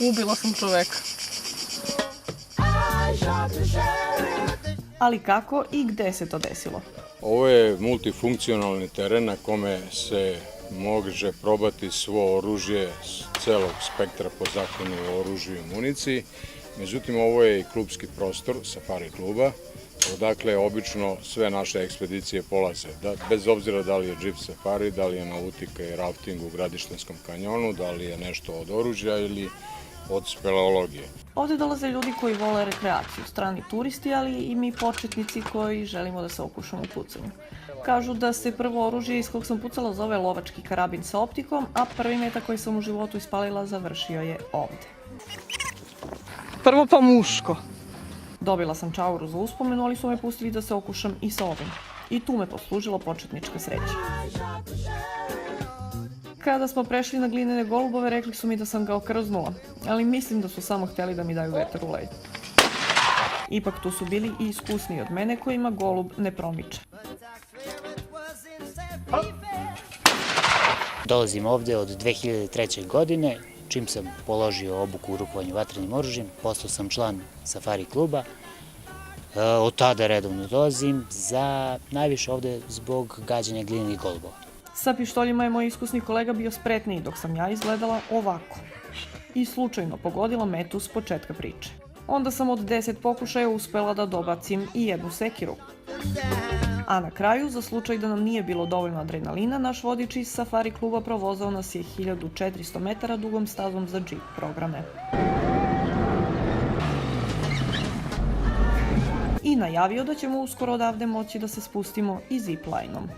Ubila sam čoveka. Ali kako i gde se to desilo? Ovo je multifunkcionalni teren na kome se može probati svo oružje celog spektra po zakonu o oružju i municiji. Međutim, ovo je i klubski prostor Safari kluba, odakle obično sve naše ekspedicije polaze. Bez obzira da li je džip safari, da li je nautika i rafting u Gradištanskom kanjonu, da li je nešto od oružja ili od speleologije. Ovde dolaze ljudi koji vole rekreaciju, strani turisti, ali i mi početnici koji želimo da se okušamo u pucanju. Kažu da se prvo oružje iz kog sam pucala zove lovački karabin sa optikom, a prvi metak koji sam u životu ispalila završio je ovde. Prvo pa muško. Dobila sam čauru za uspomenu, ali su me pustili da se okušam i sa ovim. I tu me poslužila početnička sreća. Kada smo prešli na glinene golubove, rekli su mi da sam ga okrznula, ali mislim da su samo hteli da mi daju vetar u led. Ipak tu su bili i iskusniji od mene kojima golub ne promiče. Dolazim ovde od 2003. godine, čim sam položio obuku u rukovanju vatrenim oružjem, postao sam član Safari kluba. Od tada redovno dolazim, najviše ovde zbog gađanja glinenih golubova. Sa pištoljima je moj iskusni kolega bio spretniji, dok sam ja izgledala ovako. I slučajno pogodila metu s početka priče. Onda sam od 10 pokušaja uspela da dobacim i jednu sekiru. A na kraju, za slučaj da nam nije bilo dovoljno adrenalina, naš vodič iz Safari kluba provozao nas je 1400 metara dugom stazom za džip programe. I najavio da ćemo uskoro odavde moći da se spustimo i zip lineom.